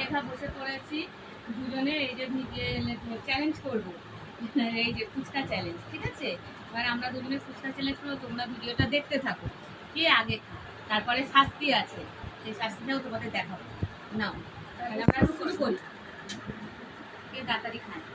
মেঘা বসে পড়েছি দুজনে, এই যে চ্যালেঞ্জ করবো, এই যে ফুচকা চ্যালেঞ্জ, ঠিক আছে? এবার আমরা দুজনে ফুচকা চ্যালেঞ্জ করবো, তোমরা ভিডিওটা দেখতে থাকো, কে আগে খায়। তারপরে শাস্তি আছে, সেই শাস্তিটাও তোমাদের দেখাবো। নাও তাহলে আমরা শুরু করি, কে তাড়াতাড়ি খায়।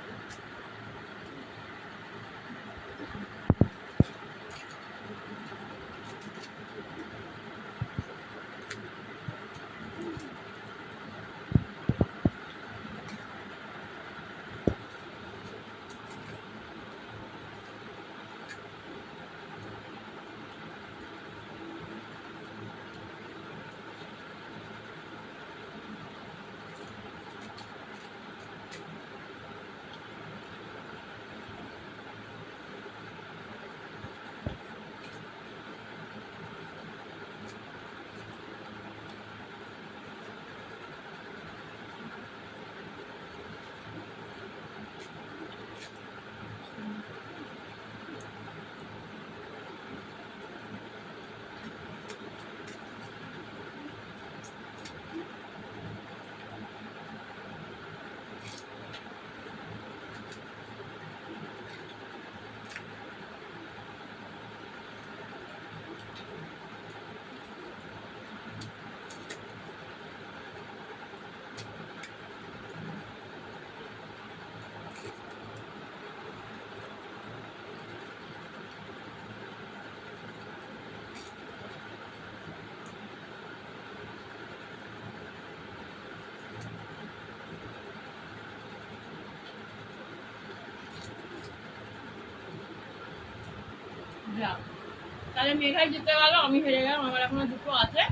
তাহলে মেঘাই জিতে গেল, আমি হেরে গেলাম, আমার এখনো দুটো আছে।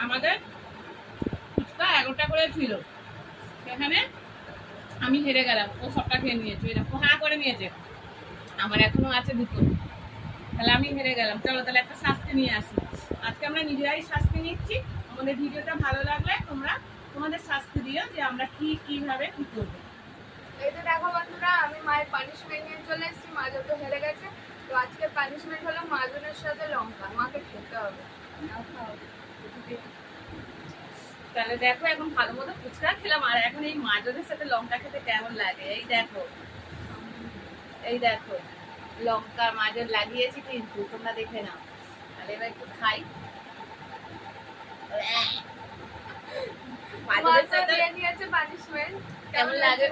আমাদের ফুচকা 11টা করে ছিল, সেখানে আমি হেরে গেলাম, ও সবটা খেয়ে নিয়েছে, এরকম হা করে নিয়েছে, আমার এখনো আছে দুটো, তাহলে আমি হেরে গেলাম। চলো তাহলে একটা শাস্তি নিয়ে আসি, আজকে আমরা নিজেরাই শাস্তি নিচ্ছি। আমাদের ভিডিওটা ভালো লাগলে তোমরা তোমাদের শাস্তি দিও, যে আমরা কিভাবে কি করবো। এই তো দেখো বন্ধুরা, আমি মায়ের পানিশমেন্ট নিয়ে চলে এসেছি। মা যত হেরে গেছে, তো আজকে পানিশমেন্ট হলো মাজনের সাথে লঙ্কা, মাকে খেতে হবে। তাহলে দেখো, এখন ভালো মতো ফুচকা খেলাম, আর এখন এই মাজনের সাথে লঙ্কা খেতে কেমন লাগে। এই দেখো, এই দেখো লঙ্কা মাজন লাগিয়েছি কিন্তু, তোমরা দেখে নাও। তাহলে এবার একটু খাই। মাজনের সাথে পানিশমেন্ট কেমন লাগে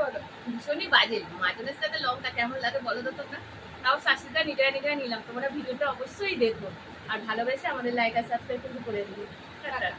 ভীষণই বাজে, মাজনের সাথে লঙ্কা কেমন লাগে বলো তো তোমরা। তাও শাস্তিটা নিজেরা নিলাম। তোমরা ভিডিওটা অবশ্যই দেখো, আর ভালোবেসে আমাদের লাইক আর সাবস্ক্রাইব কিন্তু করে দিও। টাটা।